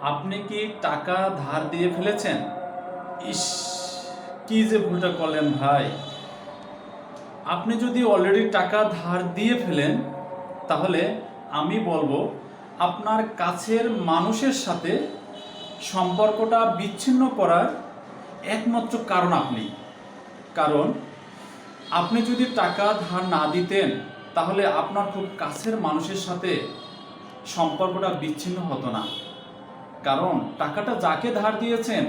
আপনি কি টাকা ধার দিয়ে ফেলেছেন? ইস, কি যে ভুলটা করলেন ভাই। আপনি যদি অলরেডি টাকা ধার দিয়ে ফেলেন, তাহলে আমি বলবো আপনার কাছের মানুষের সাথে সম্পর্কটা বিচ্ছিন্ন করার একমাত্র কারণ আপনি। কারণ আপনি যদি টাকা ধার না দিতেন, তাহলে আপনার খুব কাছের মানুষের সাথে সম্পর্কটা বিচ্ছিন্ন হতো না। কারণ টাকাটা যাকে ধার দিয়েছেন,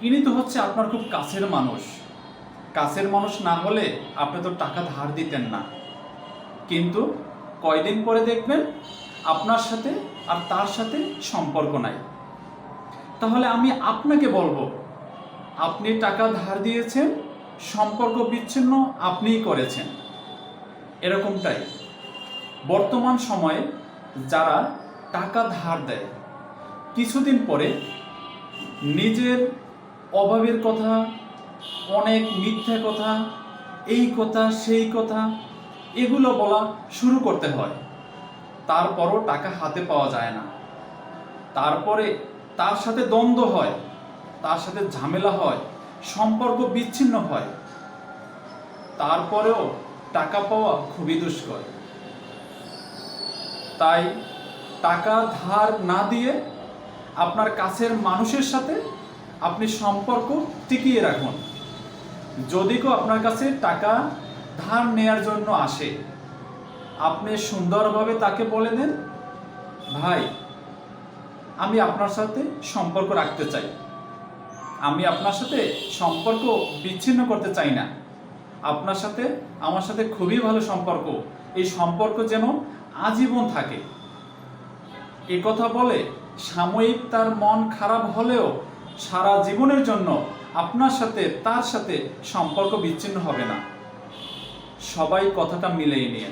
ইনি তো হচ্ছে আপনার খুব কাছের মানুষ। কাছের মানুষ না হলে আপনি তো টাকা ধার দিতেন না। কিন্তু কয়দিন পরে দেখবেন আপনার সাথে আর তার সাথে সম্পর্ক নাই। তাহলে আমি আপনাকে বলবো, আপনি টাকা ধার দিয়েছেন, সম্পর্ক বিচ্ছিন্ন আপনিই করেছেন। এরকমটাই বর্তমান সময়ে যারা টাকা ধার দেয়, কিছুদিন পরে নিজের অভাবের কথা, অনেক মিথ্যা কথা, এই কথা সেই কথা, এগুলো বলা শুরু করতে হয়। তারপরও টাকা হাতে পাওয়া যায় না। তারপরে তার সাথে দ্বন্দ্ব হয়, তার সাথে ঝামেলা হয়, সম্পর্ক বিচ্ছিন্ন হয়। তারপরেও টাকা পাওয়া খুবই দুষ্কর। তাই টাকা ধার না দিয়ে আপনার কাছের মানুষের সাথে আপনি সম্পর্ক টিকিয়ে রাখুন। যদি কেউ আপনার কাছে টাকা ধার নেয়ার জন্য আসে, আপনি সুন্দরভাবে তাকে বলে দেন, ভাই, আমি আপনার সাথে সম্পর্ক রাখতে চাই, আমি আপনার সাথে সম্পর্ক বিচ্ছিন্ন করতে চাই না, আপনার সাথে আমার সাথে খুবই ভালো সম্পর্ক, এই সম্পর্ক যেন আজীবন থাকে। এ কথা বলে সাময়িক তার মন খারাপ হলেও সারা জীবনের জন্য আপনার সাথে তার সাথে সম্পর্ক বিচ্ছিন্ন হবে না। সবাই কথাটা মিলিয়ে নিয়ে